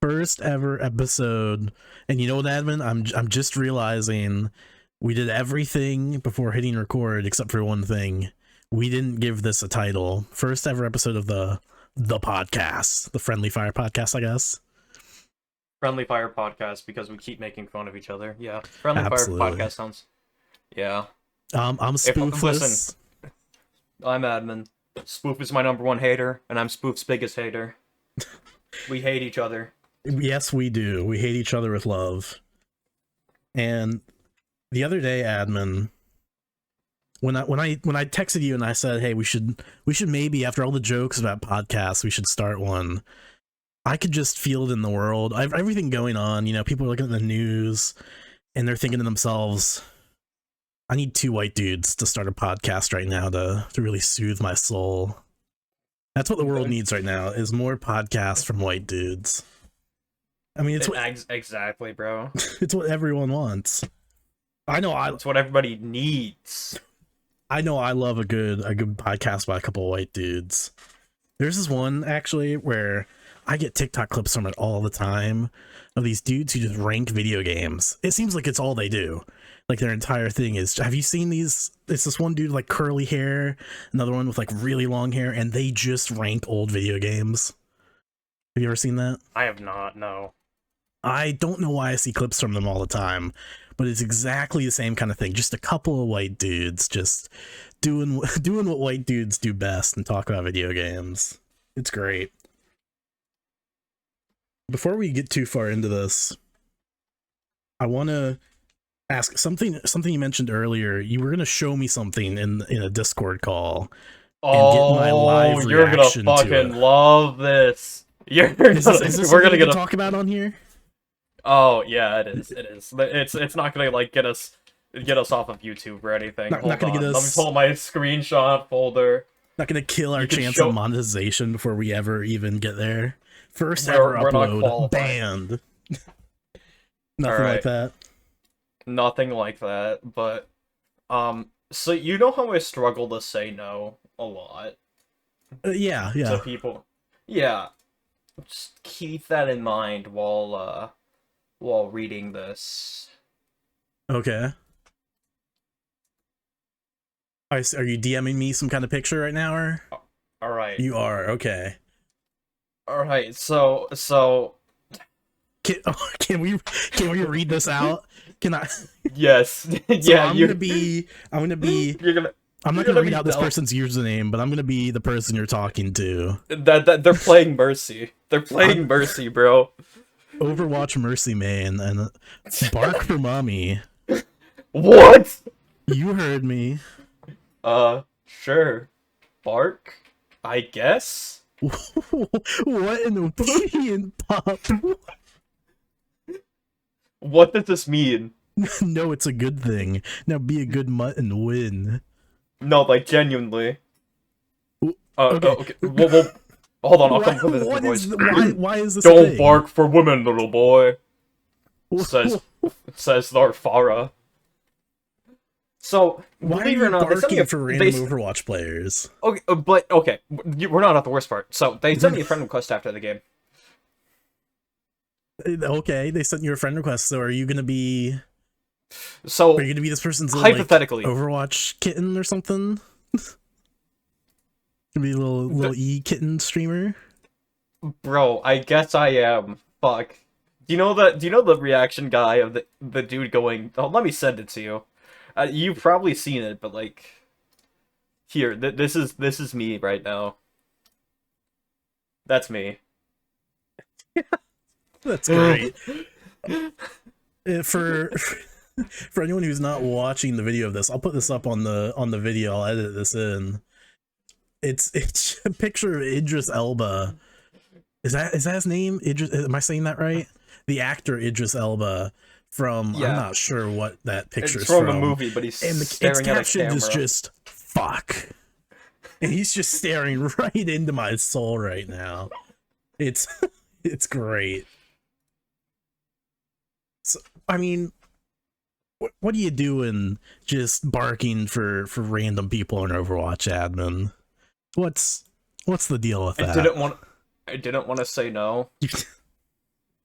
First ever episode. And you know what, admin? I'm just realizing we did everything before hitting record except for one thing. We didn't give this a title. First ever episode of the podcast, the Friendly Fire podcast, I guess. Friendly Fire Podcast, because we keep making fun of each other. Yeah. Friendly Fire Absolutely. Podcast sounds. Yeah. I'm Spoofless. Listen, I'm admin. Spoof is my #1 hater, and I'm Spoof's biggest hater. We hate each other. Yes, we do. We hate each other with love. And the other day, admin, when I texted you and I said, hey, we should maybe, after all the jokes about podcasts, we should start one. I could just feel it in the world. I have everything going on, you know, people are looking at the news and they're thinking to themselves, I need two white dudes to start a podcast right now to really soothe my soul. That's what the world needs right now, is more podcasts from white dudes. I mean, it's exactly, bro. It's what everyone wants. It's what everybody needs. I know I love a good podcast by a couple of white dudes. There's this one actually where I get TikTok clips from it all the time of these dudes who just rank video games. It seems like it's all they do. Like their entire thing is, have you seen these? It's this one dude with like curly hair, another one with like really long hair, and they just rank old video games. Have you ever seen that? I have not, no. I don't know why I see clips from them all the time, but it's exactly the same kind of thing. Just a couple of white dudes just doing what white dudes do best and talk about video games. It's great. Before we get too far into this, I want to ask something you mentioned earlier. You were going to show me something in a Discord call and get my live you're reaction gonna fucking love this. Is this we're gonna talk about on here? Oh yeah, it is. It's not gonna like get us off of YouTube or anything. Not gonna get us. Let me pull my screenshot folder. Not gonna kill our chance of monetization before we ever even get there. First ever we're upload banned. Nothing like that. Nothing like that. But so you know how I struggle to say no a lot. Yeah. To people. Yeah. Just keep that in mind while reading this. Okay. Are you DMing me some kind of picture right now, or? All right. You are, okay. All right. So can we read this out? Can I? Yes. Yeah. I'm gonna be. I'm not gonna read out this person's username, but I'm gonna be the person you're talking to. That they're playing Mercy. They're playing Mercy, bro. Overwatch Mercy main and bark for mommy. What? You heard me. Sure. Bark? I guess? What an obedient pup. What does this mean? No, it's a good thing. Now be a good mutt and win. No, like, genuinely. Okay. Okay. Well, hold on, I'll come with the voice. Why is this Don't bark for women, little boy. Says Farah. So, why are you barking for random Overwatch players? Okay, but, okay, we're not at the worst part. So, they sent me a friend request after the game. Okay, they sent you a friend request, so are you gonna be... So, are you gonna be this person's hypothetically, like, Overwatch kitten or something? Gonna be a little Kitten streamer? Bro, I guess I am. Fuck. Do you know the reaction guy of the dude going, oh, let me send it to you. You've probably seen it, but like, here, this is me right now. That's me. That's great. For anyone who's not watching the video of this, I'll put this up on the video. I'll edit this in. It's a picture of Idris Elba. Is that his name? Idris? Am I saying that right? The actor Idris Elba from, I'm not sure what that picture is from. It's from a movie, but he's staring at a camera. Is just fuck, and he's just staring right into my soul right now. It's great. So, I mean, what are you doing just barking for random people in Overwatch, admin? What's the deal with that? I didn't want to say no.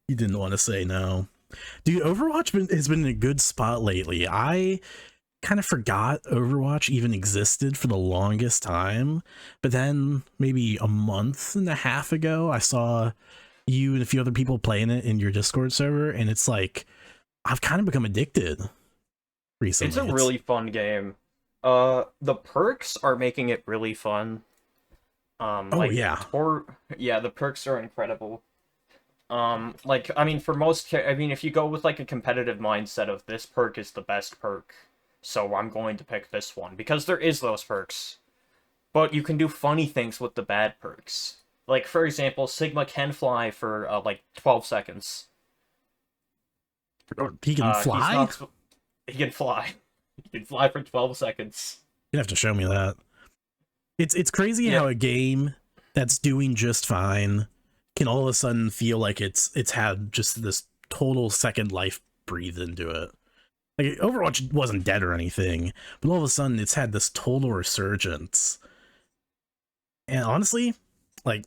You didn't want to say no. Dude, has been in a good spot lately. I kind of forgot Overwatch even existed for the longest time, but then maybe a month and a half ago, I saw you and a few other people playing it in your Discord server, and it's like I've kind of become addicted It's a recently. It's really fun game. The perks are making it really fun. oh Like yeah, yeah, the perks are incredible. Like I mean, for most, I mean, if you go with like a competitive mindset of this perk is the best perk, so I'm going to pick this one because there is those perks. But you can do funny things with the bad perks. Like for example, Sigma can fly for like 12 seconds. he can He's fly. not. He can fly. He can fly for 12 seconds. You have to show me that. It's crazy Yeah, how a game that's doing just fine can all of a sudden feel like it's had just this total second life breathed into it. Like Overwatch wasn't dead or anything, but all of a sudden it's had this total resurgence. And honestly, like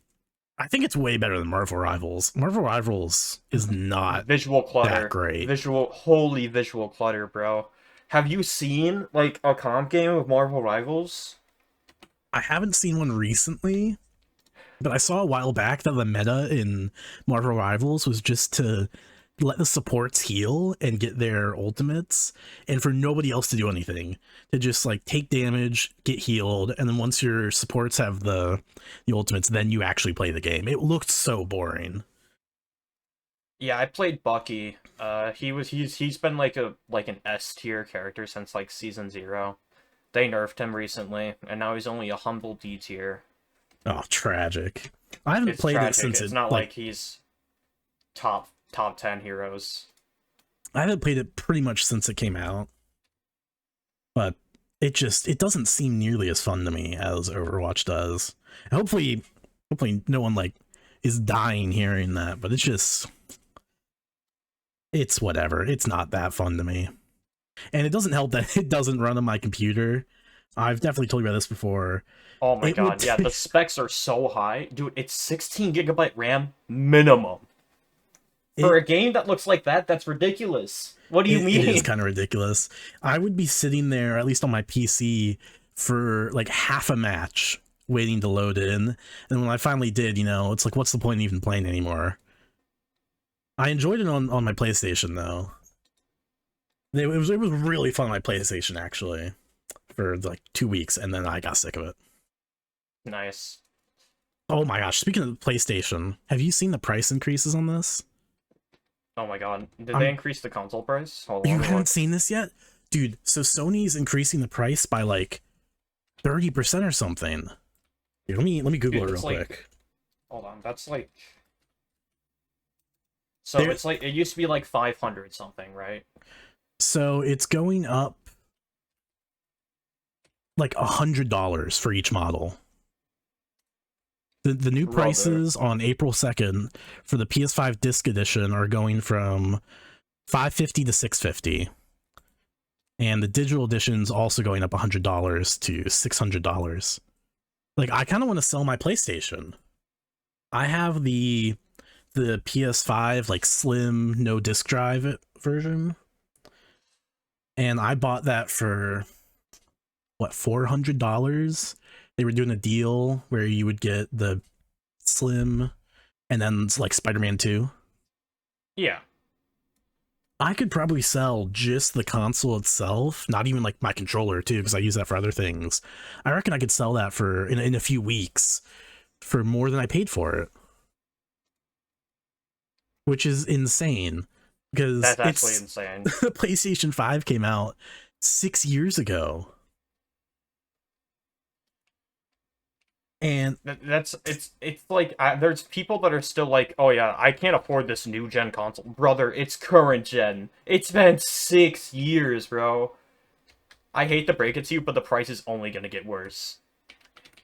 I think it's way better than Marvel Rivals. Marvel Rivals is not visual that clutter. great. Holy visual clutter, bro. Have you seen like a comp game of Marvel Rivals? I haven't seen one recently, but I saw a while back that the meta in Marvel Rivals was just to let the supports heal and get their ultimates, and for nobody else to do anything. To just like take damage, get healed, and then once your supports have the ultimates, then you actually play the game. It looked so boring. Yeah, I played Bucky. He's been like an S tier character since like season 0. They nerfed him recently, and now he's only a humble D tier. Oh, tragic. I haven't It's played it tragic. since It's it not like like he's top 10 heroes. I haven't played it pretty much since it came out, but it doesn't seem nearly as fun to me as Overwatch does. And hopefully no one like is dying hearing that, but it's whatever. It's not that fun to me. And it doesn't help that it doesn't run on my computer. I've definitely told you about this before. Oh my It would god, yeah, the specs are so high. Dude, it's 16 gigabyte RAM minimum. For it a game that looks like that, that's ridiculous. What do you it is mean? kind of ridiculous. I would be sitting there, at least on my PC, for like half a match waiting to load in. And when I finally did, it's like, what's the point in even playing anymore? I enjoyed it on my PlayStation though. It was really fun on my PlayStation actually for like 2 weeks, and then I got sick of it. Nice. Oh my gosh! Speaking of PlayStation, have you seen the price increases on this? Oh my god. Did they I'm increase the console price? Hold on, You let me haven't look. seen this yet, dude? So Sony's increasing the price by like 30% or something. Here, let me Google Dude, it real that's like, quick. hold on, that's like, so There, it's like, it used to be like 500 something, right? so it's going up like $100 for each model. The new Brother. prices on April 2nd for the PS5 disc edition are going from 550 to 650, and the digital edition's also going up $100 to $600. Like, I kind of want to sell my PlayStation. I have the PS5 like slim no disk drive version, and I bought that for what, $400. They were doing a deal where you would get the slim and then it's like Spider-Man 2. Yeah. I could probably sell just the console itself, not even like my controller too, because I use that for other things. I reckon I could sell that for in a few weeks for more than I paid for it, which is insane because That's actually it's insane. the PlayStation 5 came out 6 years ago. And It's like there's people that are still like, oh yeah, I can't afford this new gen console, brother. It's current gen. It's been 6 years, bro. I hate to break it to you, but the price is only gonna get worse.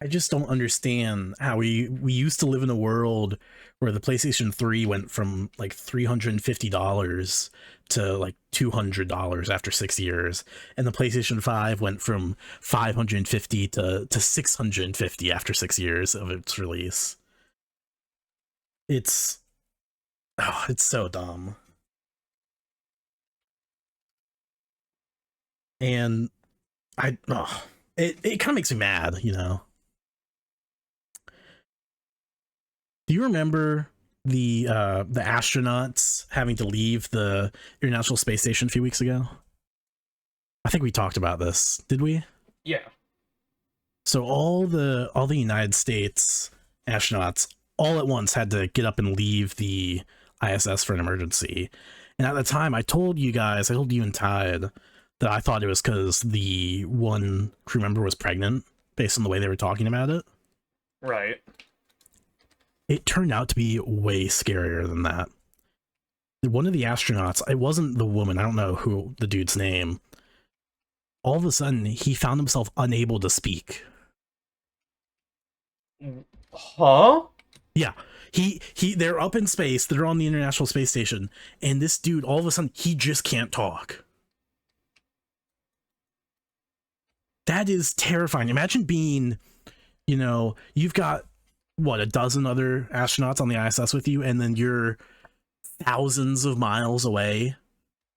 I just don't understand how we used to live in a world where the PlayStation 3 went from like $350 to like $200 after 6 years, and the PlayStation 5 went from 550 to 650 after 6 years of its release. It's Oh, it's so dumb. And it kind of makes me mad, you know. Do you remember the astronauts having to leave the International Space Station a few weeks ago? I think we talked about this, did we? Yeah. So all the United States astronauts all at once had to get up and leave the ISS for an emergency. And at the time, I told you and Tide, that I thought it was because the one crew member was pregnant, based on the way they were talking about it. Right. It turned out to be way scarier than that. One of the astronauts, it wasn't the woman, I don't know who the dude's name. All of a sudden, he found himself unable to speak. Huh? Yeah. They're up in space, they're on the International Space Station, and this dude, all of a sudden, he just can't talk. That is terrifying. Imagine being, you've got, what, a dozen other astronauts on the ISS with you, and then you're thousands of miles away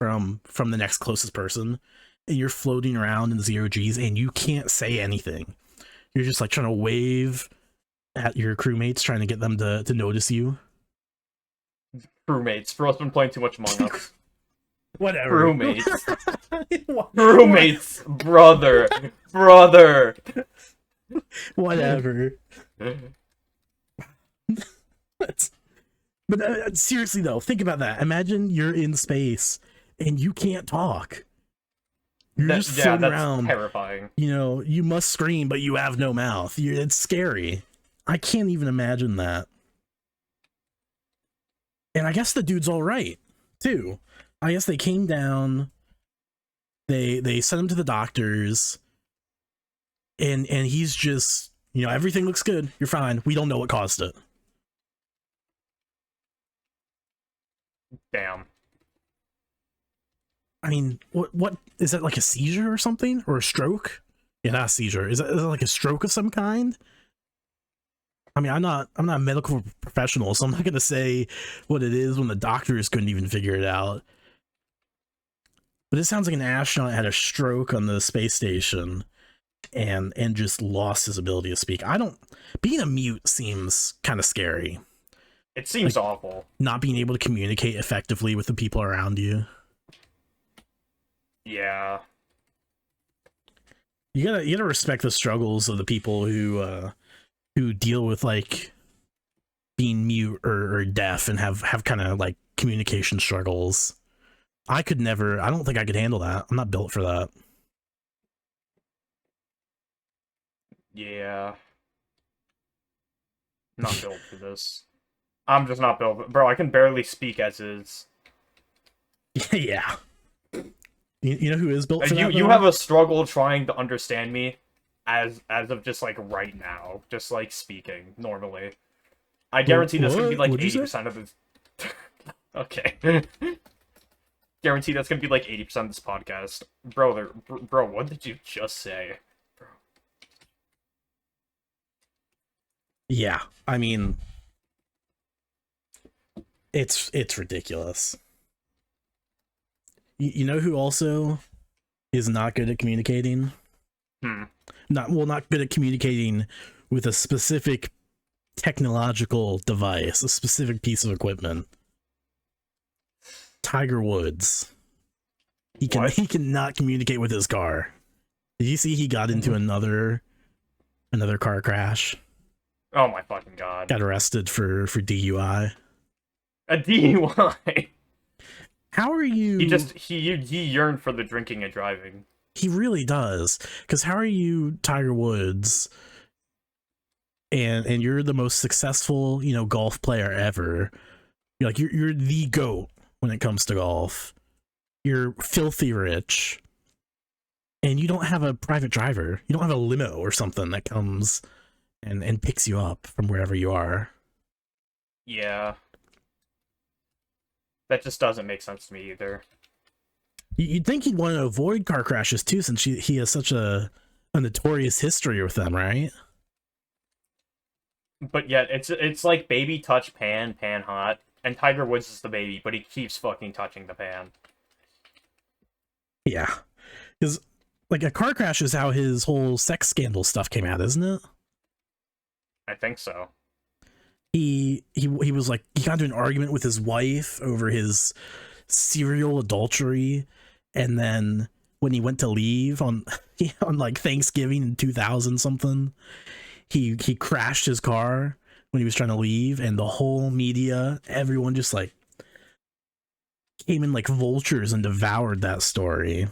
from the next closest person, and you're floating around in zero G's, and you can't say anything. You're just like trying to wave at your crewmates, trying to get them to notice you. Crewmates. Bro's been playing too much Among Us. Whatever. Crewmates. Crewmates. Brother. Whatever. But seriously though, think about that. Imagine you're in space and you can't talk. You're just floating around. Terrifying. You must scream, but you have no mouth. It's scary. I can't even imagine that. And I guess the dude's all right too. I guess they came down. They sent him to the doctors, and he's just, everything looks good. You're fine. We don't know what caused it. Damn. I mean, what is that, like a seizure or something, or a stroke? Yeah, not a seizure. Is that like a stroke of some kind? I mean, I'm not a medical professional, so I'm not gonna say what it is when the doctors couldn't even figure it out. But it sounds like an astronaut had a stroke on the space station and just lost his ability to speak. Being a mute seems kind of scary. It seems awful. Not being able to communicate effectively with the people around you. Yeah. You gotta respect the struggles of the people who deal with like being mute or deaf and have kind of like communication struggles. I don't think I could handle that. I'm not built for that. Yeah. Not built for this. I'm just not built. Bro, I can barely speak as is. Yeah. You know who is built for that? You have a struggle trying to understand me as of just like right now. Just like speaking normally. I guarantee that's gonna be like 80% of this. Okay. Guarantee that's gonna be like 80% of this podcast. Bro, what did you just say? Bro. Yeah, I mean, it's ridiculous. You know who also is not good at communicating? Not good at communicating with a specific technological device, a specific piece of equipment. Tiger Woods. He cannot communicate with his car. Did you see he got into another car crash? Oh my fucking god. Got arrested for DUI. A DUI. How are you? He yearned for the drinking and driving. He really does. Because how are you, Tiger Woods, and you're the most successful, golf player ever. You're the GOAT when it comes to golf. You're filthy rich. And you don't have a private driver. You don't have a limo or something that comes and picks you up from wherever you are. Yeah. That just doesn't make sense to me either. You'd think he'd want to avoid car crashes too, since he has such a notorious history with them, right? But yet, it's like baby touch pan hot. And Tiger Woods is the baby, but he keeps fucking touching the pan. Yeah, because like a car crash is how his whole sex scandal stuff came out, isn't it? I think so. He was like he got into an argument with his wife over his serial adultery, and then when he went to leave on on like Thanksgiving in 2000 something, he crashed his car when he was trying to leave, and the whole media, everyone just like came in like vultures and devoured that story.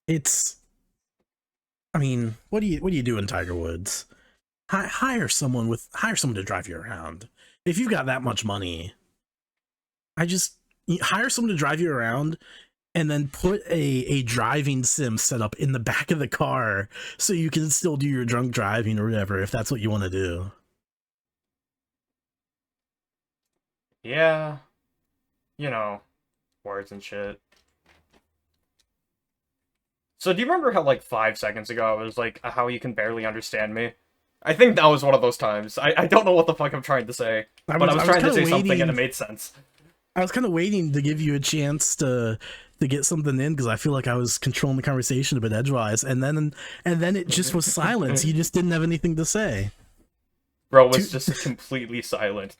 It's, I mean, what do you do in Tiger Woods? Hire someone to drive you around. If you've got that much money, hire someone to drive you around, and then put a driving sim setup in the back of the car so you can still do your drunk driving or whatever, if that's what you want to do. Yeah. You know, words and shit. So do you remember how, like, 5 seconds ago I was like, how you can barely understand me? I think that was one of those times. I don't know what the fuck I'm trying to say, but I was trying to say something and it made sense. I was kind of waiting to give you a chance to get something in, because I feel like I was controlling the conversation a bit edgewise, and then it just was silence. You just didn't have anything to say. Bro was just completely silent.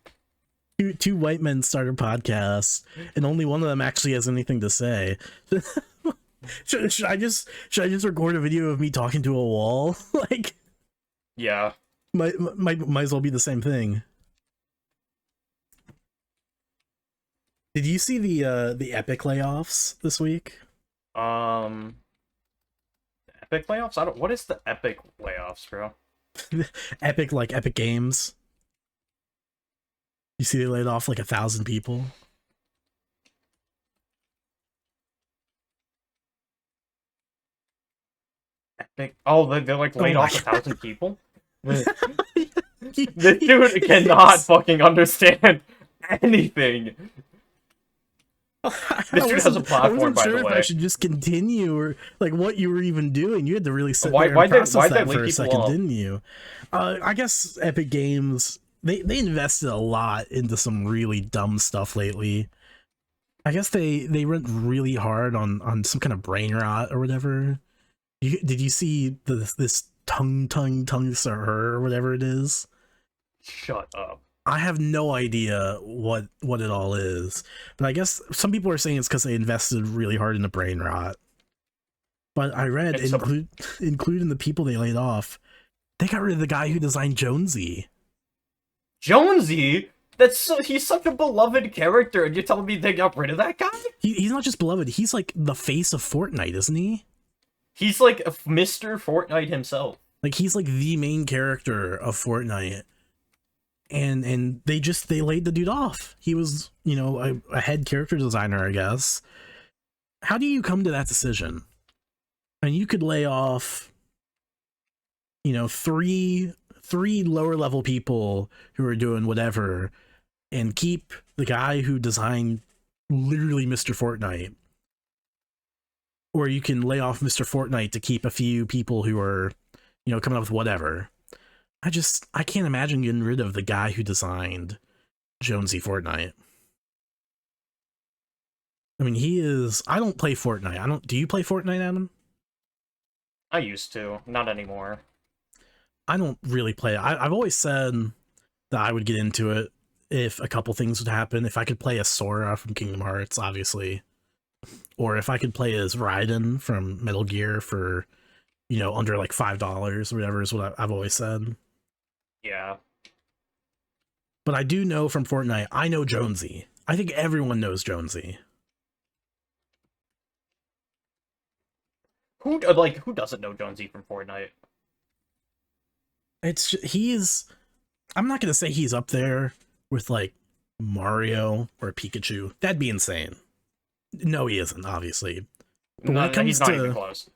Two white men start a podcast, and only one of them actually has anything to say. should I just record a video of me talking to a wall? Like, yeah, might as well be the same thing. Did you see the Epic layoffs this week? Epic layoffs? What is the Epic layoffs, bro? Epic, like Epic Games. You see they laid off like 1,000 people. Epic. Oh, they're like laid off 1,000 people. This This dude cannot fucking understand anything. This dude has a platform, by the way. I wasn't sure if I should just continue or like what you were even doing. You had to really sit there and process that for a second, didn't you? I guess Epic Games, they invested a lot into some really dumb stuff lately. I guess they went really hard on some kind of brain rot or whatever. Did you see this tongue sir or whatever it is? Shut up. I have no idea what it all is, but I guess some people are saying it's because they invested really hard in the brain rot. But I read, including the people they laid off, they got rid of the guy who designed Jonesy. Jonesy? He's such a beloved character, and you're telling me they got rid of that guy? He's not just beloved, he's like the face of Fortnite, isn't he? He's like Mr. Fortnite himself. Like, he's like the main character of Fortnite. And they laid the dude off. He was, a head character designer, I guess. How do you come to that decision? And you could lay off, three lower level people who are doing whatever, and keep the guy who designed literally Mr. Fortnite. Or you can lay off Mr. Fortnite to keep a few people who are, coming up with whatever. I can't imagine getting rid of the guy who designed Jonesy Fortnite. I mean, I don't play Fortnite. Do you play Fortnite, Adam? I used to, not anymore. I don't really play it. I've always said that I would get into it if a couple things would happen. If I could play as Sora from Kingdom Hearts, obviously. Or if I could play as Raiden from Metal Gear for, under like $5 or whatever is what I've always said. Yeah. But I do know from Fortnite, I know Jonesy. I think everyone knows Jonesy. Who doesn't know Jonesy from Fortnite? I'm not going to say he's up there with like Mario or Pikachu. That'd be insane. No, he isn't, obviously. But when it comes he's not even close.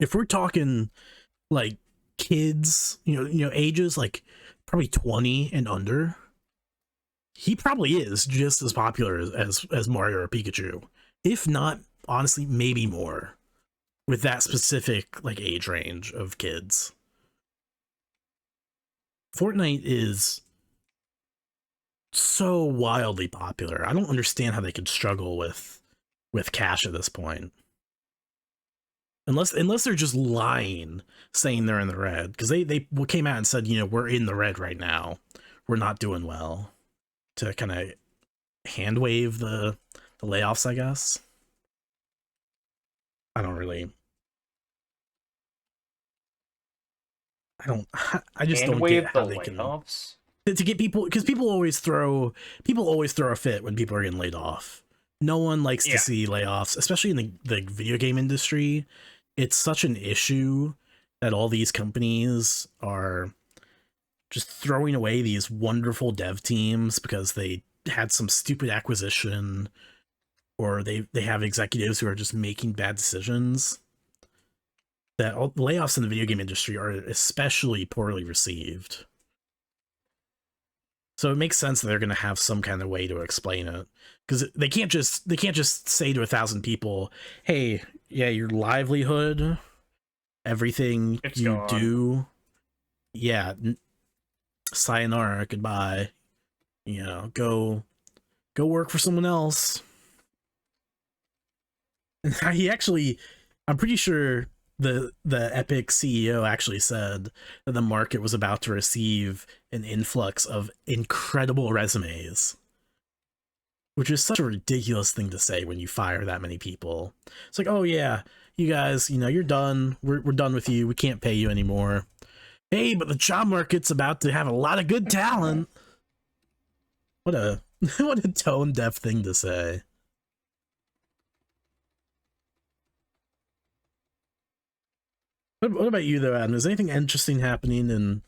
If we're talking like kids, ages like probably 20 and under, he probably is just as popular as Mario or Pikachu. If not, honestly, maybe more with that specific like age range of kids. Fortnite is so wildly popular. I don't understand how they could struggle with cash at this point. Unless they're just lying, saying they're in the red, because they came out and said, you know, we're in the red right now, we're not doing well, to kind of hand wave the layoffs, I guess. I don't really. I just And don't get wave how the they can layoffs. to get people, because people always throw a fit when people are getting laid off. No one likes to see layoffs, especially in the video game industry. It's such an issue that all these companies are just throwing away these wonderful dev teams because they had some stupid acquisition, or they have executives who are just making bad decisions. That all layoffs in the video game industry are especially poorly received. So it makes sense that they're going to have some kind of way to explain it, because they can't just say to 1,000 people, "Hey, yeah, your livelihood, everything It's you gone. do, yeah, sayonara, goodbye. You know, go work for someone else." He actually, I'm pretty sure the Epic CEO actually said that the market was about to receive an influx of incredible resumes, which is such a ridiculous thing to say when you fire that many people. It's like, oh yeah, you guys, you know, you're done. We're done with you. We can't pay you anymore. Hey, but the job market's about to have a lot of good talent. What a what a tone deaf thing to say. What about you though, Adam? Is anything interesting happening in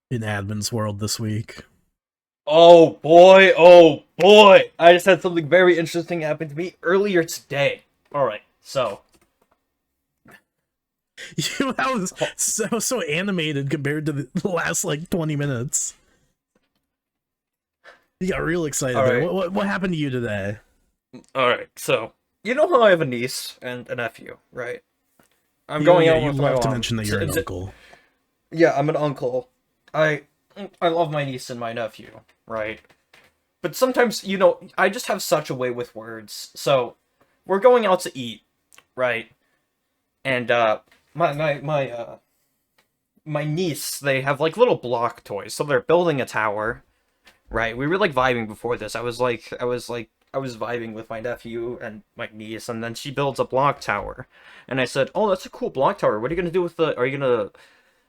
admin's world this week? Oh boy, oh boy! I just had something very interesting happen to me earlier today. Alright, so. That was so animated compared to the last like 20 minutes. You got real excited there. What happened to you today? Alright, so. You know how I have a niece and a nephew, right? I'm Oh, going yeah, out you with love my to mom. mention that you're an uncle. Yeah, I'm an uncle. I love my niece and my nephew, right? But sometimes, you know, I just have such a way with words. So, we're going out to eat, right? And my niece, they have like little block toys. So they're building a tower, right? We were like vibing before this. I was vibing with my nephew and my niece, and then she builds a block tower. And I said, "Oh, that's a cool block tower. What are you gonna do with the? Are you gonna?"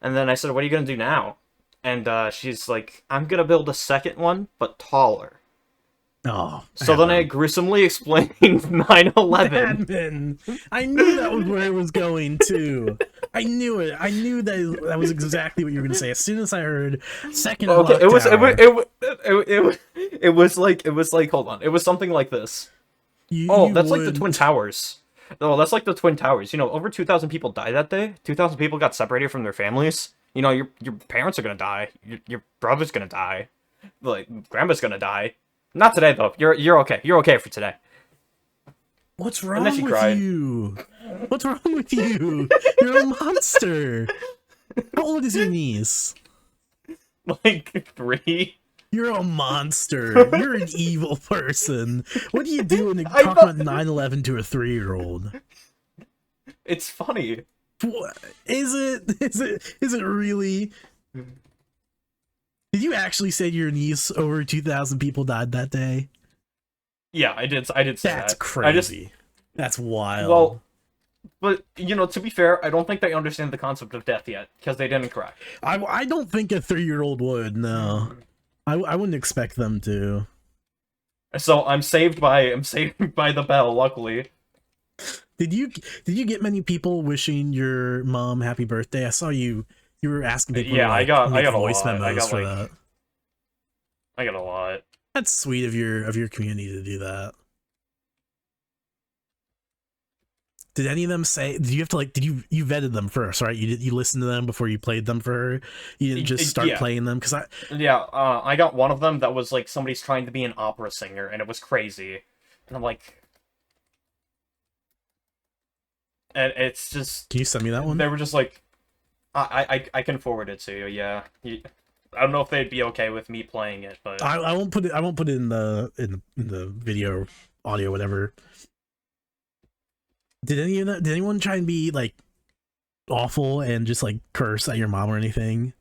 And then I said, "What are you gonna do now?" And she's like, "I'm gonna build a second one, but taller." Oh, So then I gruesomely explained 9/11. Admin. I knew that was where it was going too. I knew it. I knew that was exactly what you were going to say. As soon as I heard second Okay, block tower, it was like hold on. It was something like this. you That's like the would. Twin Towers. Oh, that's like the Twin Towers. You know, over 2,000 people died that day. 2,000 people got separated from their families. You know, your parents are gonna die. Your brother's gonna die. Like grandma's gonna die. Not today though. You're okay. You're okay for today. What's And then wrong she with cried. you? What's wrong with you? You're a monster. How old is your niece? Like 3. You're a monster. You're an evil person. What do you do when you I talk thought about 9/11 to a 3-year-old? it's funny. What is it? Is it really? Did you actually say to your niece over 2,000 people died that day? Yeah, I did. I did say That's that. crazy. That's wild. Well, but you know, to be fair, I don't think they understand the concept of death yet because they didn't cry. I don't think a 3-year-old would. No, I wouldn't expect them to. So I'm saved by the bell. Luckily. Did you get many people wishing your mom happy birthday? I saw you were asking people Yeah, to I like got make a voice lot. memos for that. I got a lot. That's sweet of your community to do that. Did any of them say? Did you have to like? Did you vetted them first, right? You listened to them before you played them for her. You didn't just start playing them because I got one of them that was like somebody's trying to be an opera singer, and it was crazy, and I'm like, and it's just. Can you send me that one? They were just like, I can forward it to you. Yeah. I don't know if they'd be okay with me playing it, but I won't put it. I won't put it in the video, audio, whatever. Did anyone try and be like awful and just like curse at your mom or anything?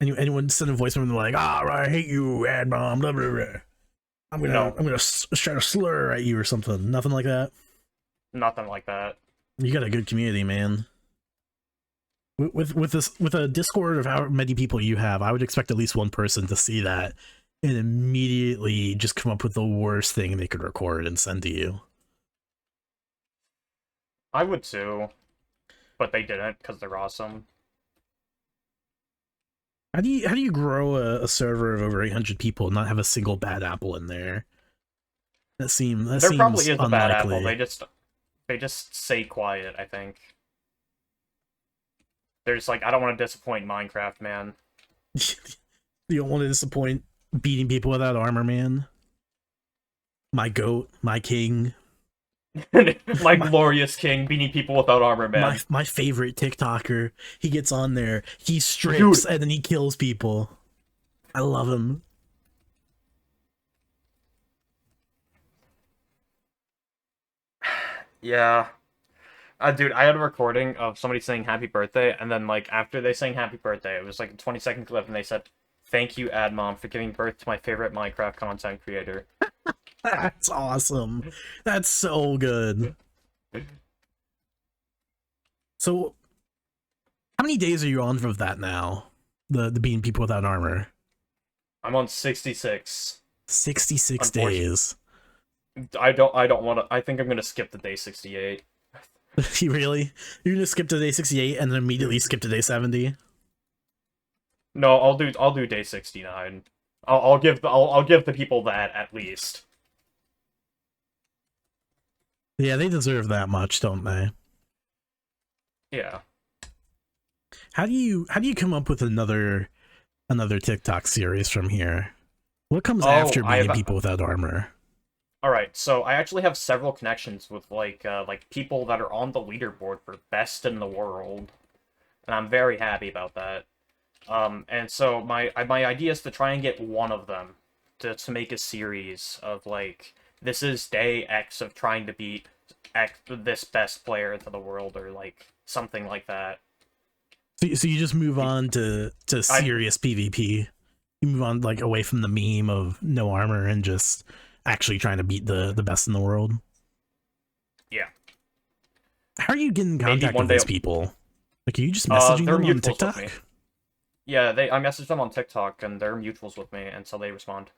Anyone send a voice from them like, "Ah, I hate you, ad mom, blah blah blah. I'm gonna try to slur at you or something." Nothing like that. nothing like that. You got a good community, man. With a Discord of how many people you have, I would expect at least one person to see that and immediately just come up with the worst thing they could record and send to you. I would too, but they didn't because they're awesome. How do you grow a server of over 800 people and not have a single bad apple in there? That seems Probably is unlikely. a bad apple. They just stay quiet, I think. They're just like, I don't want to disappoint Minecraft, man. You don't want to disappoint beating people without armor, man. My goat, my king. My glorious king beating people without armor, man. My favorite TikToker. He gets on there, he strips, and then he kills people. I love him. Yeah. Dude, I had a recording of somebody saying happy birthday, and then, like, after they sang happy birthday, it was like a 20-second clip, and they said, "Thank you, AdMom, for giving birth to my favorite Minecraft content creator." That's awesome. That's so good. So, how many days are you on of that now? The beating people without armor. I'm on 66. 66 days. I don't want to. I think I'm gonna skip the day 68. You really? You're gonna skip to day 68 and then immediately skip to day 70? No, I'll do day 69. I'll give the people that at least. Yeah, they deserve that much, don't they? Yeah. How do you come up with another TikTok series from here? What comes after beating people without armor? Alright, so I actually have several connections with, like people that are on the leaderboard for best in the world. And I'm very happy about that. And so my idea is to try and get one of them to make a series of, like, this is day X of trying to beat this best player into the world, or, like, something like that. So you just move on to serious PvP. You move on, like, away from the meme of no armor and just actually trying to beat the best in the world. Yeah. How are you getting in contact with these people? Like, are you just messaging them on TikTok? Yeah, I messaged them on TikTok, and they're mutuals with me, and so they respond.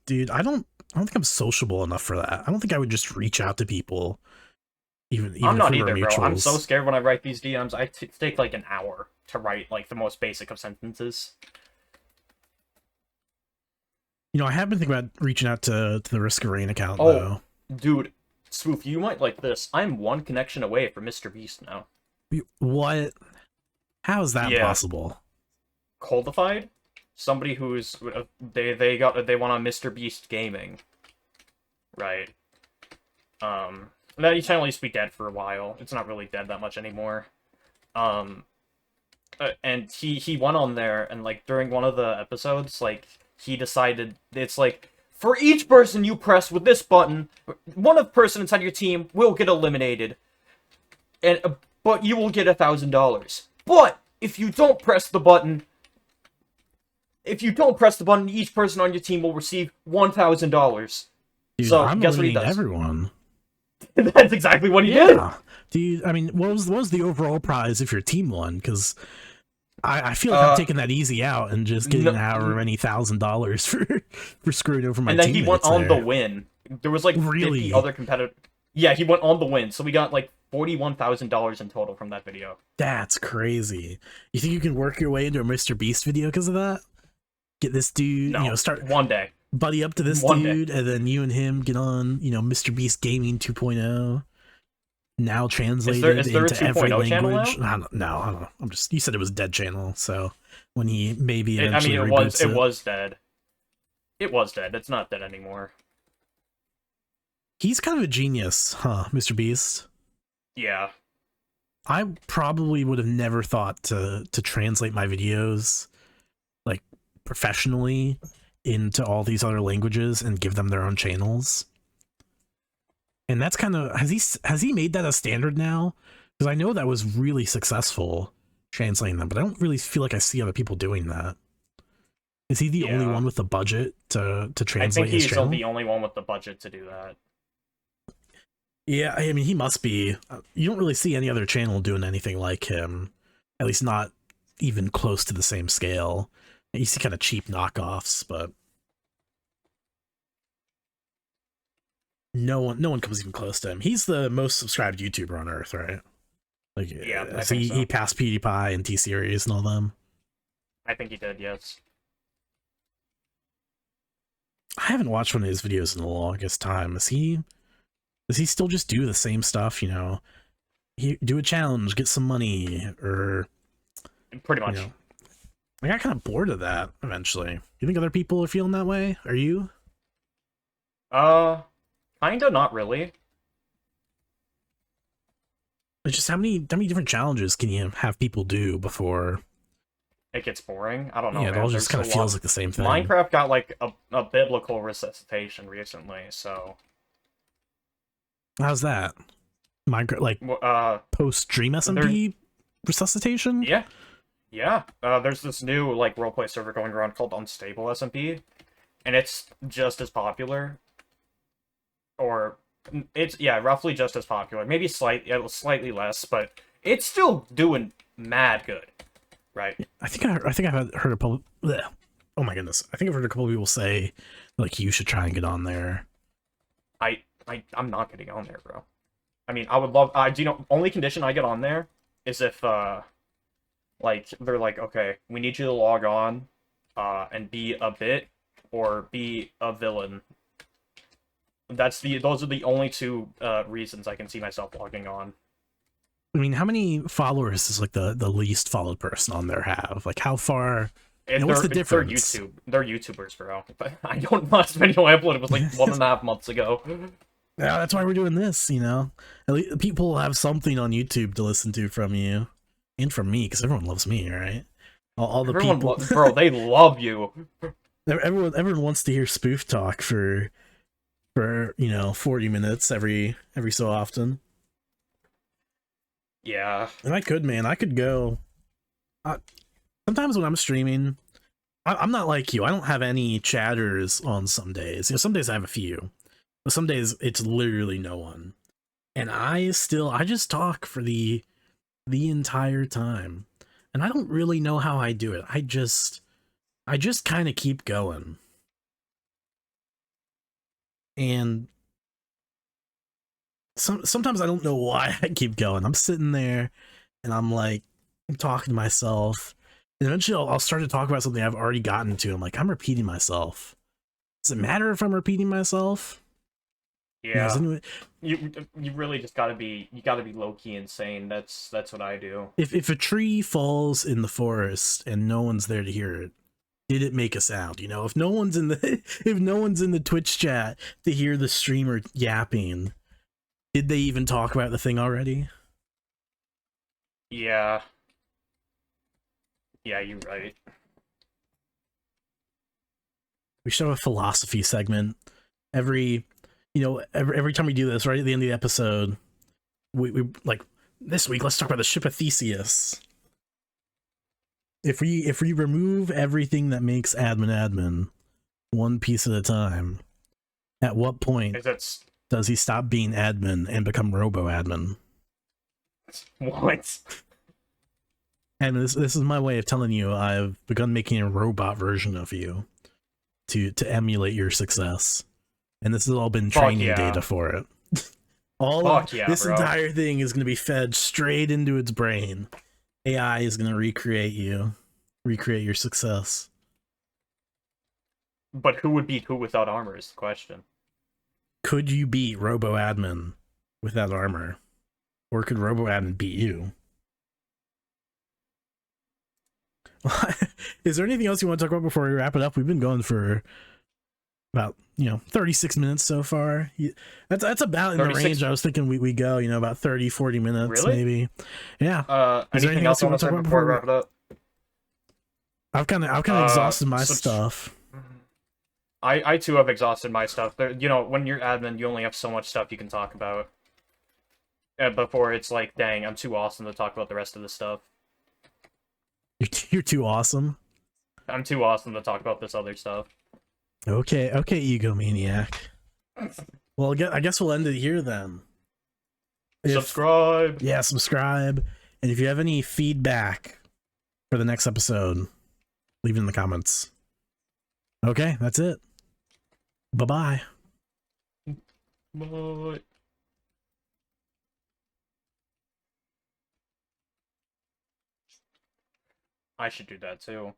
Dude, I don't think I'm sociable enough for that. I don't think I would just reach out to people. Even I'm not if we were either, bro. mutuals. I'm so scared when I write these DMs. I take like an hour to write, like, the most basic of sentences. You know, I have been thinking about reaching out to the Risk of Rain account, though. Dude, Spoof, you might like this. I'm one connection away from Mr. Beast now. What? How is that possible? Coldified? Somebody who's they went on Mr. Beast Gaming, right? That channel used to be dead for a while. It's not really dead that much anymore. And he went on there, and, like, during one of the episodes, like, he decided it's like, for each person you press with this button, one of the person inside your team will get eliminated, and but you will get $1,000. But if you don't press the button. Each person on your team will receive $1,000. Dude, so I'm guess what he does? Everyone. That's exactly what he did. Dude, I mean, what was the overall prize if your team won? Because I feel like I'm taking that easy out and just getting however many $1,000 for screwing over my teammates. And then he went on the win. There was like 50 other competitors. Yeah, he went on the win, so we got like $41,000 in total from that video. That's crazy. You think you can work your way into a Mr. Beast video because of that? Get this dude, start one day, buddy up to this dude, and then you and him get on, Mr. Beast Gaming 2.0. Now translated into every language. I don't know. You said it was a dead channel, so when he maybe eventually reboots it was dead. It was dead. It's not dead anymore. He's kind of a genius, huh, Mr. Beast? Yeah. I probably would have never thought to translate my videos professionally into all these other languages and give them their own channels. And that's kind of, has he made that a standard now? Because I know that was really successful translating them, but I don't really feel like I see other people doing that. Is he the only one with the budget to translate his channel? I think he's the only one with the budget to do that. Yeah, I mean, he must be. You don't really see any other channel doing anything like him. At least not even close to the same scale. You see kind of cheap knockoffs, but no one comes even close to him. He's the most subscribed YouTuber on Earth, right? Like, yeah, I so think he passed PewDiePie and T-Series and all them. I think he did, yes. I haven't watched one of his videos in the longest time. Does he still just do the same stuff? You know, he do a challenge, get some money, or pretty much. You know, I got kind of bored of that eventually. You think other people are feeling that way? Are you? Kinda, not really. It's just how many different challenges can you have people do before it gets boring? I don't know. Yeah, it all just kind of feels like the same thing. Minecraft got like a biblical resuscitation recently, so. How's that? Minecraft, like post-stream SMP resuscitation? Yeah. There's this new like roleplay server going around called Unstable SMP, and it's just as popular. Or it's roughly just as popular. Maybe slightly less, but it's still doing mad good, right? I think I've heard a couple. Oh my goodness! I think I've heard a couple of people say like you should try and get on there. I'm not getting on there, bro. I mean, I would love. Do you know? Only condition I get on there is if like they're like, okay, we need you to log on, and be a bit or be a villain. Those are the only two reasons I can see myself logging on. I mean, how many followers does like the least followed person on there have? Like how far? And what's the difference? They're YouTubers, bro. I don't. Last video I uploaded was like 1.5 months ago. Yeah, that's why we're doing this. You know, at least people have something on YouTube to listen to from you and from me, because everyone loves me, right? All the people, bro, they love you. Everyone wants to hear spoof talk for 40 minutes every so often. Yeah. And I could go. Sometimes when I'm streaming, I'm not like you. I don't have any chatters on some days. Some days I have a few, but some days it's literally no one. And I just talk for the entire time. And I don't really know how I do it. I just kind of keep going. And sometimes I don't know why I keep going. I'm sitting there and I'm talking to myself. And eventually I'll start to talk about something I've already gotten to. I'm like, I'm repeating myself. Does it matter if I'm repeating myself? Yeah. You really just gotta be low-key insane. That's what I do. If a tree falls in the forest and no one's there to hear it, did it make a sound? You know, if no one's in the Twitch chat to hear the streamer yapping, did they even talk about the thing already? Yeah. Yeah, you're right. We should have a philosophy segment every time we do this, right at the end of the episode. We like this week. Let's talk about the ship of Theseus. If we remove everything that makes admin one piece at a time, at what point does he stop being admin and become robo-admin? What? And this is my way of telling you I've begun making a robot version of you to emulate your success. And this has all been training data for it. This entire thing is going to be fed straight into its brain. AI is going to recreate your success. But who would beat who without armor is the question. Could you beat robo-admin without armor? Or could robo-admin beat you? Is there anything else you want to talk about before we wrap it up? We've been going for about 36 minutes so far. That's about in the range I was thinking we go, about 30-40 minutes. Really? Maybe. Yeah. Is there anything else you want to talk about before we wrap it up? I've kind of exhausted my Subs stuff. I too have exhausted my stuff. You know, when you're admin, you only have so much stuff you can talk about. Before it's like, dang, I'm too awesome to talk about the rest of the stuff. You're too awesome. I'm too awesome to talk about this other stuff. Okay, egomaniac. Well, I guess we'll end it here then. Subscribe. Yeah, subscribe. And if you have any feedback for the next episode, leave it in the comments. Okay, that's it. Bye-bye. Bye. I should do that too.